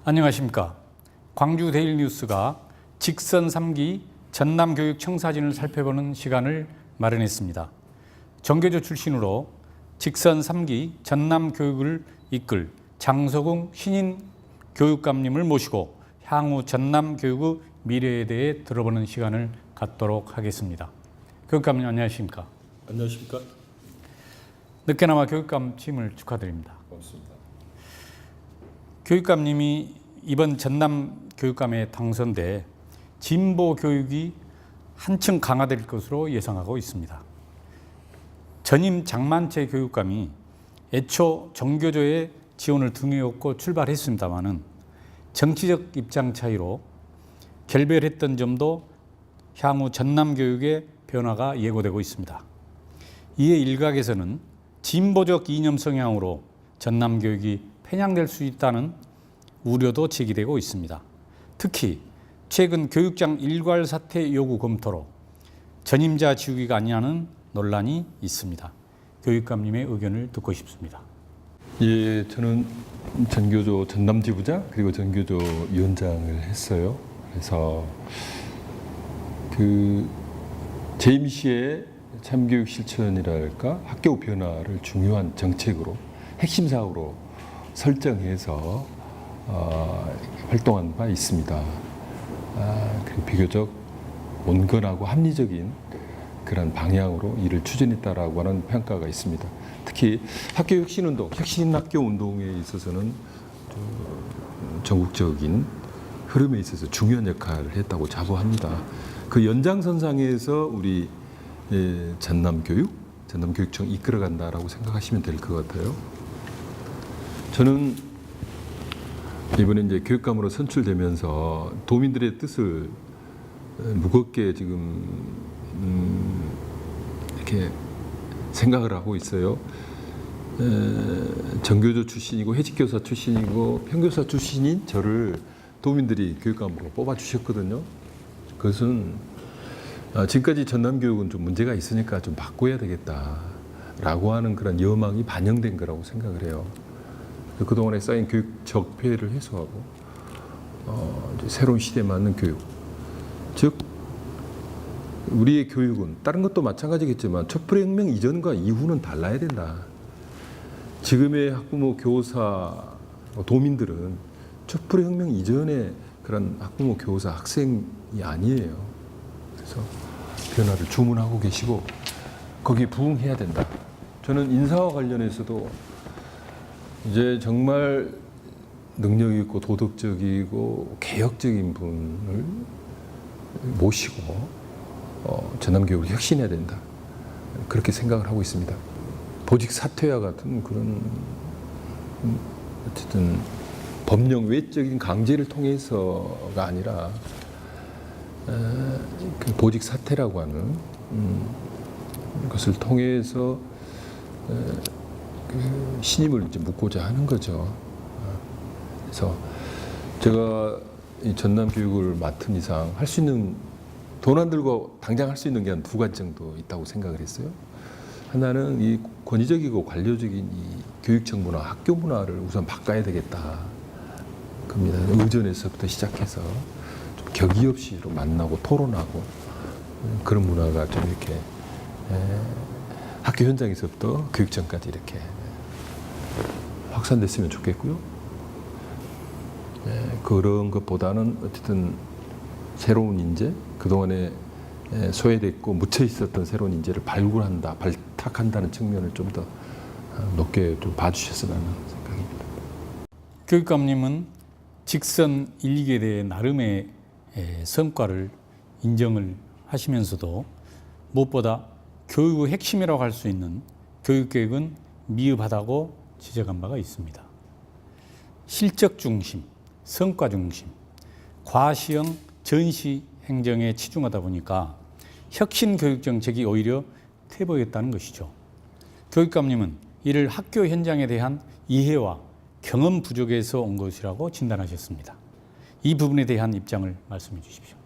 안녕하십니까. 광주 데일리뉴스가 직선 3기 전남교육 청사진을 살펴보는 시간을 마련했습니다. 정교조 출신으로 직선 3기 전남교육을 이끌 장서궁 신인 교육감님을 모시고 향후 전남교육의 미래에 대해 들어보는 시간을 갖도록 하겠습니다. 교육감님 안녕하십니까. 안녕하십니까. 늦게나마 교육감 취임을 축하드립니다. 고맙습니다. 교육감님이 이번 전남 교육감에 당선돼 진보 교육이 한층 강화될 것으로 예상하고 있습니다. 전임 장만채 교육감이 애초 정교조의 지원을 등에 업고 출발했습니다마는 정치적 입장 차이로 결별했던 점도 향후 전남 교육의 변화가 예고되고 있습니다. 이에 일각에서는 진보적 이념 성향으로 전남 교육이 편향될 수 있다는 우려도 제기되고 있습니다. 특히 최근 교육장 일괄 사퇴 요구 검토로 전임자 지우기가 아니냐는 논란이 있습니다. 교육감님의 의견을 듣고 싶습니다. 예, 저는 전교조 전남지부장 그리고 전교조 위원장을 했어요. 그래서 재임 시에 참교육 실천이랄까 학교 변화를 중요한 정책으로 핵심 사업으로 설정해서 활동한 바 있습니다. 그리고 비교적 온건하고 합리적인 그런 방향으로 일을 추진했다라고 하는 평가가 있습니다. 특히 학교 혁신운동, 혁신학교 운동에 있어서는 전국적인 흐름에 있어서 중요한 역할을 했다고 자부합니다. 그 연장선상에서 우리 전남교육청 이끌어간다라고 생각하시면 될 것 같아요. 저는 이번에 이제 교육감으로 선출되면서 도민들의 뜻을 무겁게 지금 이렇게 생각을 하고 있어요. 정교조 출신이고 해직교사 출신이고 평교사 출신인 저를 도민들이 교육감으로 뽑아주셨거든요. 그것은 지금까지 전남교육은 좀 문제가 있으니까 좀 바꿔야 되겠다라고 하는 그런 여망이 반영된 거라고 생각을 해요. 그동안에 쌓인 교육 적폐를 해소하고 이제 새로운 시대에 맞는 교육, 즉 우리의 교육은 다른 것도 마찬가지겠지만 촛불혁명 이전과 이후는 달라야 된다. 지금의 학부모, 교사, 도민들은 촛불혁명 이전의 그런 학부모, 교사, 학생이 아니에요. 그래서 변화를 주문하고 계시고 거기에 부응해야 된다. 저는 인사와 관련해서도 이제 정말 능력 있고 도덕적이고 개혁적인 분을 모시고 전남교육을 혁신해야 된다. 그렇게 생각을 하고 있습니다. 보직 사퇴와 같은 그런 어쨌든 법령 외적인 강제를 통해서가 아니라 그 보직 사퇴라고 하는 것을 통해서 그 신임을 이제 묻고자 하는 거죠. 그래서 제가 이 전남 교육을 맡은 이상 할 수 있는 돈 안 들고 당장 할 수 있는 게 한 두 가지 정도 있다고 생각을 했어요. 하나는 이 권위적이고 관료적인 이 교육청 문화, 학교 문화를 우선 바꿔야 되겠다. 겁니다. 의전에서부터 시작해서 좀 격의 없이 만나고 토론하고 그런 문화가 좀 이렇게 학교 현장에서부터 교육청까지 이렇게 확산됐으면 좋겠고요. 그런 것보다는 어쨌든 새로운 인재, 그동안에 소외됐고 묻혀 있었던 새로운 인재를 발굴한다, 발탁한다는 측면을 좀 더 높게 좀 봐주셨으면 하는 생각입니다. 교육감님은 직선 1기에 대해 나름의 성과를 인정을 하시면서도 무엇보다 교육의 핵심이라고 할 수 있는 교육계획은 미흡하다고 지적한 바가 있습니다. 실적 중심, 성과 중심, 과시형 전시 행정에 치중하다 보니까 혁신 교육 정책이 오히려 퇴보했다는 것이죠. 교육감님은 이를 학교 현장에 대한 이해와 경험 부족에서 온 것이라고 진단하셨습니다. 이 부분에 대한 입장을 말씀해 주십시오.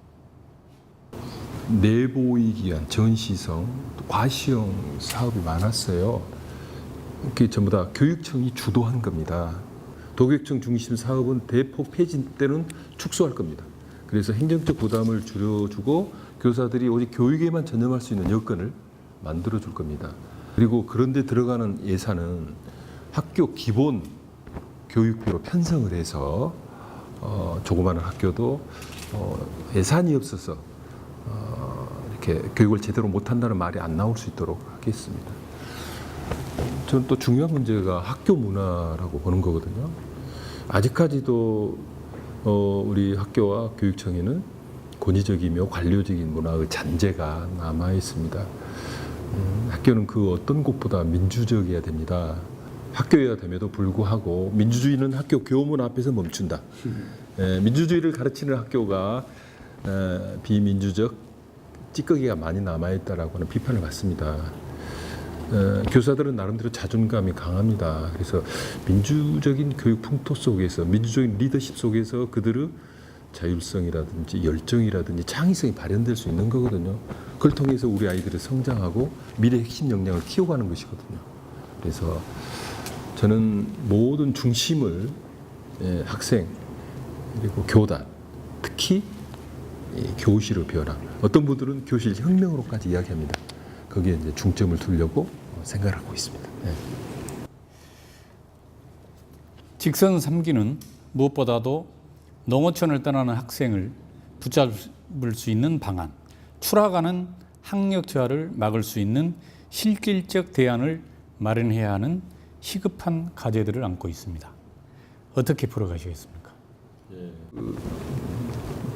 내보이기 위한 전시성, 과시형 사업이 많았어요. 그게 전부 다 교육청이 주도한 겁니다. 도교육청 중심 사업은 대폭 폐지 때는 축소할 겁니다. 그래서 행정적 부담을 줄여주고 교사들이 오직 교육에만 전념할 수 있는 여건을 만들어줄 겁니다. 그리고 그런데 들어가는 예산은 학교 기본 교육비로 편성을 해서 조그마한 학교도 예산이 없어서 이렇게 교육을 제대로 못한다는 말이 안 나올 수 있도록 하겠습니다. 저는 또 중요한 문제가 학교 문화라고 보는 거거든요. 아직까지도 우리 학교와 교육청에는 권위적이며 관료적인 문화의 잔재가 남아 있습니다. 학교는 그 어떤 곳보다 민주적이어야 됩니다. 학교여야 됨에도 불구하고 민주주의는 학교 교문 앞에서 멈춘다. 민주주의를 가르치는 학교가 비민주적 찌꺼기가 많이 남아있다라고 하는 비판을 받습니다. 교사들은 나름대로 자존감이 강합니다. 그래서 민주적인 교육 풍토 속에서 민주적인 리더십 속에서 그들의 자율성이라든지 열정이라든지 창의성이 발현될 수 있는 거거든요. 그걸 통해서 우리 아이들이 성장하고 미래 핵심 역량을 키워가는 것이거든요. 그래서 저는 모든 중심을 학생 그리고 교단, 특히 교실의 변화. 어떤 분들은 교실 혁명으로까지 이야기합니다. 거기에 이제 중점을 두려고 생각을 하고 있습니다. 네. 직선 3기는 무엇보다도 농어촌을 떠나는 학생을 붙잡을 수 있는 방안, 추락하는 학력 저하를 막을 수 있는 실질적 대안을 마련해야 하는 시급한 과제들을 안고 있습니다. 어떻게 풀어가시겠습니까?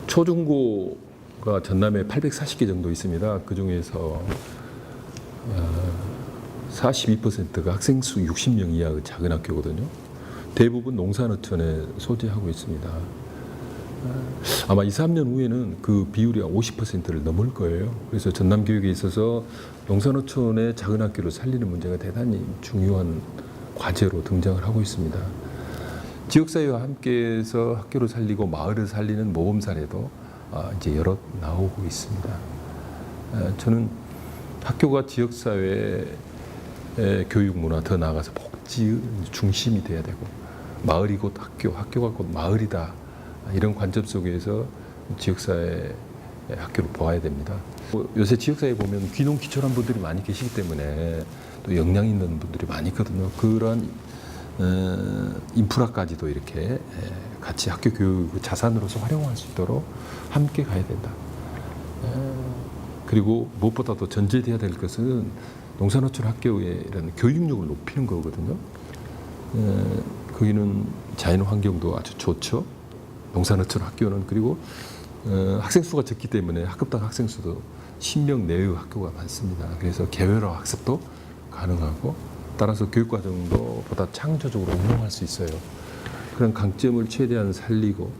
초중고가 전남에 840개 정도 있습니다. 그 중에서 42%가 학생 수 60명 이하의 작은 학교거든요. 대부분 농산어촌에 소재하고 있습니다. 아마 2, 3년 후에는 그 비율이 50%를 넘을 거예요. 그래서 전남 교육에 있어서 농산어촌의 작은 학교를 살리는 문제가 대단히 중요한 과제로 등장을 하고 있습니다. 지역사회와 함께해서 학교를 살리고 마을을 살리는 모범 사례도 이제 여러 나오고 있습니다. 저는 학교가 지역사회의 교육 문화, 더 나아가서 복지의 중심이 돼야 되고, 마을이 곧 학교, 학교가 곧 마을이다. 이런 관점 속에서 지역사회 학교를 보아야 됩니다. 요새 지역사회에 보면 귀농귀촌한 분들이 많이 계시기 때문에 또 역량 있는 분들이 많이 있거든요. 그러한 인프라까지도 이렇게 같이 학교 교육 자산으로서 활용할 수 있도록 함께 가야 된다. 그리고 무엇보다도 전제돼야 될 것은 농산어촌 학교의 이런 교육력을 높이는 거거든요. 거기는 자연 환경도 아주 좋죠. 농산어촌 학교는. 그리고 학생 수가 적기 때문에 학급당 학생 수도 10명 내외의 학교가 많습니다. 그래서 개별화 학습도 가능하고, 따라서 교육과정도 보다 창조적으로 운영할 수 있어요. 그런 강점을 최대한 살리고,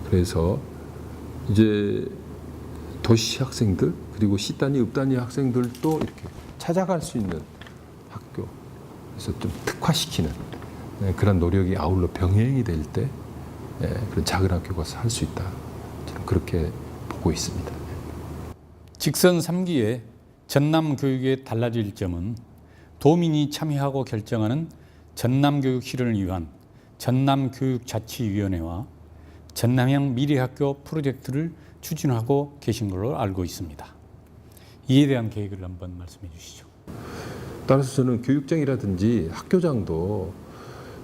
그래서 이제 도시 학생들 그리고 시단위, 읍단위 학생들도 이렇게 찾아갈 수 있는 학교, 그래서 좀 특화시키는 그런 노력이 아울러 병행이 될 때 그런 작은 학교가 살 수 있다. 저는 그렇게 보고 있습니다. 직선 3기의 전남 교육의 달라질 점은 도민이 참여하고 결정하는 전남교육 실현을 위한 전남교육자치위원회와 전남형 미래학교 프로젝트를 추진하고 계신 걸로 알고 있습니다. 이에 대한 계획을 한번 말씀해 주시죠. 따라서 저는 교육장이라든지 학교장도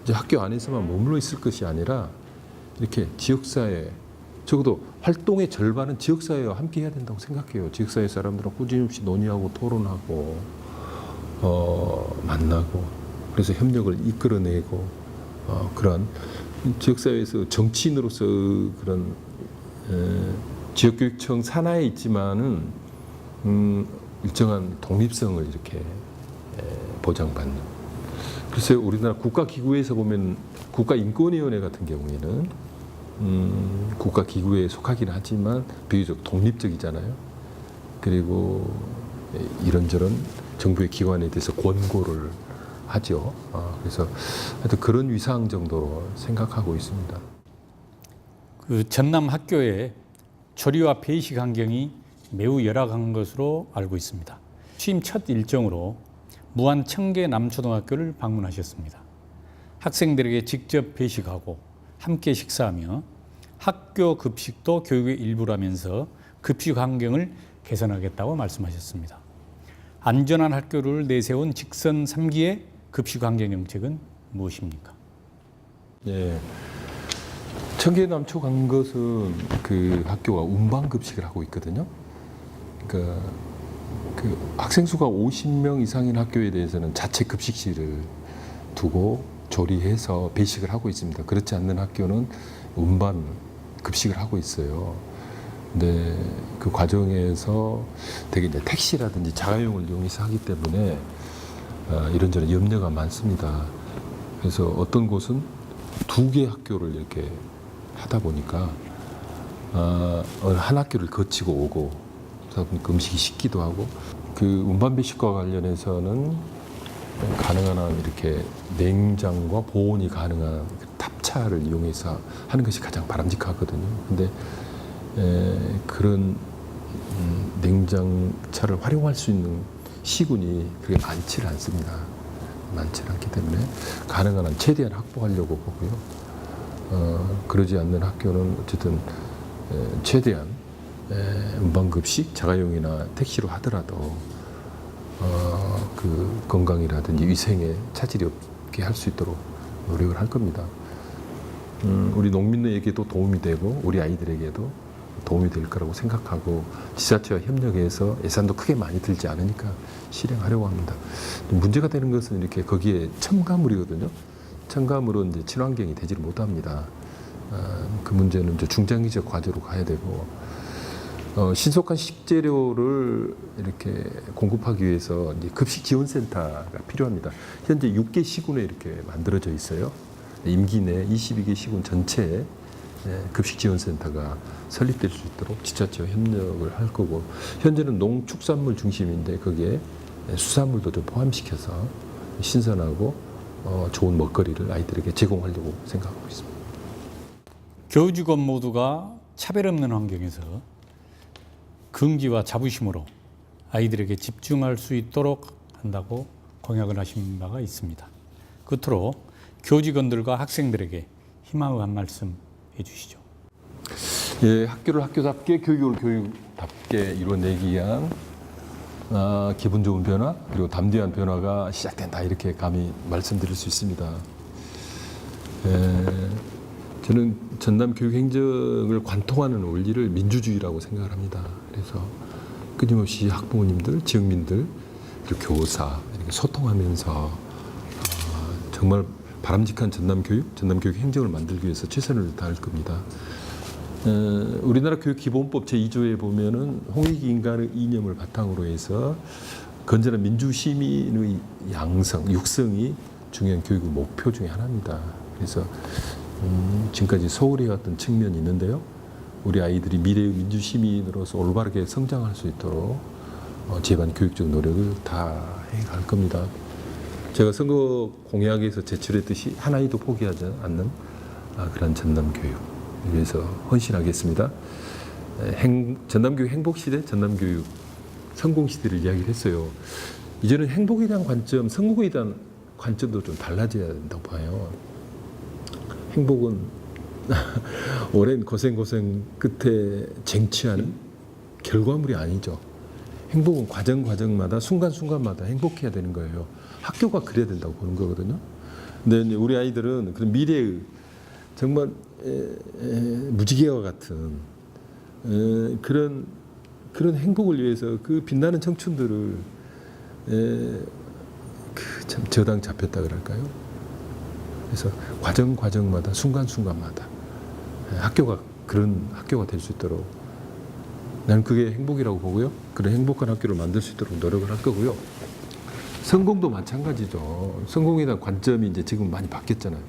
이제 학교 안에서만 머물러 있을 것이 아니라 이렇게 지역사회, 적어도 활동의 절반은 지역사회와 함께 해야 된다고 생각해요. 지역사회 사람들은 꾸준히 논의하고 토론하고 만나고, 그래서 협력을 이끌어내고, 그런 지역사회에서 정치인으로서 그런 지역교육청 산하에 있지만은 일정한 독립성을 이렇게 보장받는. 글쎄요, 우리나라 국가기구에서 보면 국가인권위원회 같은 경우에는 국가기구에 속하긴 하지만 비교적 독립적이잖아요. 그리고 이런저런 정부의 기관에 대해서 권고를 하죠. 그래서 하여튼 그런 위상 정도로 생각하고 있습니다. 그 전남 학교의 조리와 배식 환경이 매우 열악한 것으로 알고 있습니다. 취임 첫 일정으로 무안 청계 남초등학교를 방문하셨습니다. 학생들에게 직접 배식하고 함께 식사하며 학교 급식도 교육의 일부라면서 급식 환경을 개선하겠다고 말씀하셨습니다. 안전한 학교를 내세운 직선 3기의 급식 환경 정책은 무엇입니까? 예. 청계남초 간 것은 그 학교가 운반 급식을 하고 있거든요. 그러니까 그 학생 수가 50명 이상인 학교에 대해서는 자체 급식실을 두고 조리해서 배식을 하고 있습니다. 그렇지 않는 학교는 운반 급식을 하고 있어요. 근데 그 과정에서 되게 이제 택시라든지 자가용을 이용해서 하기 때문에 이런저런 염려가 많습니다. 그래서 어떤 곳은 2개 학교를 이렇게 하다 보니까 한 학교를 거치고 오고 그러다 보니까 음식이 식기도 하고 그 운반 배식과 관련해서는 가능한 한 이렇게 냉장과 보온이 가능한 탑차를 이용해서 하는 것이 가장 바람직하거든요. 근데 그런 냉장차를 활용할 수 있는 시군이 그렇게 많지는 않습니다. 많지 않기 때문에 가능한 한 최대한 확보하려고 보고요. 그러지 않는 학교는 어쨌든 최대한 운반급식, 자가용이나 택시로 하더라도 그 건강이라든지 위생에 차질이 없게 할 수 있도록 노력을 할 겁니다. 우리 농민에게도 도움이 되고 우리 아이들에게도 도움이 될 거라고 생각하고 지자체와 협력해서 예산도 크게 많이 들지 않으니까 실행하려고 합니다. 문제가 되는 것은 이렇게 거기에 첨가물이거든요. 첨가물은 이제 친환경이 되지를 못합니다. 그 문제는 이제 중장기적 과제로 가야 되고 신속한 식재료를 이렇게 공급하기 위해서 이제 급식 지원센터가 필요합니다. 현재 6개 시군에 이렇게 만들어져 있어요. 임기 내 22개 시군 전체에 급식 지원센터가 설립될 수 있도록 지자체와 협력을 할 거고 현재는 농축산물 중심인데 거기에 수산물도 좀 포함시켜서 신선하고 좋은 먹거리를 아이들에게 제공하려고 생각하고 있습니다. 교직원 모두가 차별 없는 환경에서 긍지와 자부심으로 아이들에게 집중할 수 있도록 한다고 공약을 하신 바가 있습니다. 끝으로 교직원들과 학생들에게 희망의 한 말씀 해주시죠. 예, 학교를 학교답게 교육을 교육답게 이루어내기 위한 기분 좋은 변화 그리고 담대한 변화가 시작된다 이렇게 감히 말씀드릴 수 있습니다. 저는 전남 교육 행정을 관통하는 원리를 민주주의라고 생각을 합니다. 그래서 끊임없이 학부모님들, 지역민들, 그리고 교사 이렇게 소통하면서 정말 바람직한 전남 교육 행정을 만들기 위해서 최선을 다할 겁니다. 우리나라 교육기본법 제2조에 보면은 홍익 인간의 이념을 바탕으로 해서 건전한 민주시민의 양성, 육성이 중요한 교육의 목표 중에 하나입니다. 그래서 지금까지 소홀히 해왔던 측면이 있는데요. 우리 아이들이 미래의 민주시민으로서 올바르게 성장할 수 있도록 제반 교육적 노력을 다 해갈 겁니다. 제가 선거 공약에서 제출했듯이 한 아이도 포기하지 않는 그런 전남교육 위해서 헌신하겠습니다. 전남교육 행복시대, 전남교육 성공시대를 이야기를 했어요. 이제는 행복에 대한 관점, 성공에 대한 관점도 좀 달라져야 된다고 봐요. 행복은 오랜 고생 끝에 쟁취하는 결과물이 아니죠. 행복은 과정마다 순간순간마다 행복해야 되는 거예요. 학교가 그래야 된다고 보는 거거든요. 근데 우리 아이들은 그런 미래의 정말 무지개와 같은 그런 행복을 위해서 그 빛나는 청춘들을 참 저당 잡혔다 그럴까요? 그래서 과정마다 순간순간마다 학교가 그런 학교가 될 수 있도록 나는 그게 행복이라고 보고요. 그런 행복한 학교를 만들 수 있도록 노력을 할 거고요. 성공도 마찬가지죠. 성공에 대한 관점이 이제 지금 많이 바뀌었잖아요.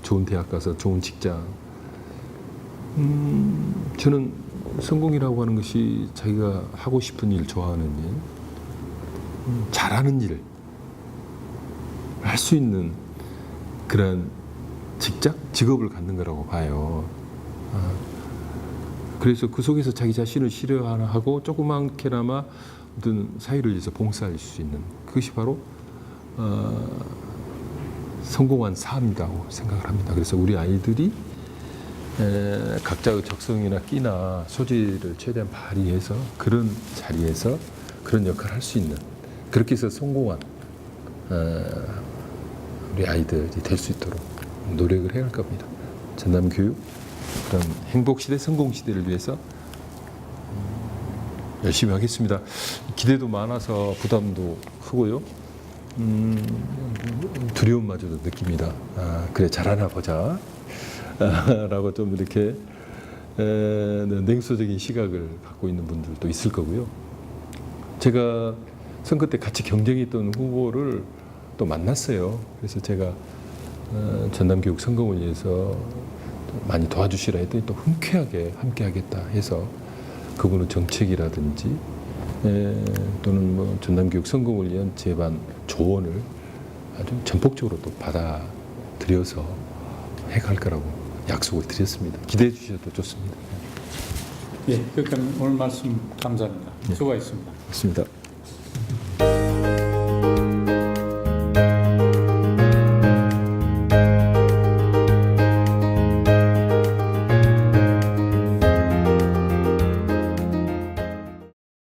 좋은 대학 가서 좋은 직장. 저는 성공이라고 하는 것이 자기가 하고 싶은 일, 좋아하는 일, 잘하는 일을 할 수 있는 그런 직업을 갖는 거라고 봐요. 그래서 그 속에서 자기 자신을 실현하고 조그맣게나마 어떤 사회를 위해서 봉사할 수 있는 그것이 바로 성공한 사업이라고 생각을 합니다. 그래서 우리 아이들이 각자의 적성이나 끼나 소질을 최대한 발휘해서 그런 자리에서 그런 역할을 할 수 있는, 그렇게 해서 성공한 우리 아이들이 될 수 있도록 노력을 해야 할 겁니다. 전남교육 그런 행복시대, 성공시대를 위해서 열심히 하겠습니다. 기대도 많아서 부담도 크고요. 두려움마저도 느낍니다. 그래, 잘하나 보자. 라고 좀 이렇게 냉소적인 시각을 갖고 있는 분들도 있을 거고요. 제가 선거 때 같이 경쟁했던 후보를 또 만났어요. 그래서 제가 전남교육 선거문의에서 많이 도와주시라 했더니 또 흔쾌하게 함께하겠다 해서 그분의 정책이라든지 또는 뭐 전남교육 성공을 위한 제반 조언을 아주 전폭적으로 또 받아들여서 해갈 거라고 약속을 드렸습니다. 기대해 주셔도 좋습니다. 예, 그러니까 오늘 말씀 감사합니다. 수고하셨습니다. 맞습니다.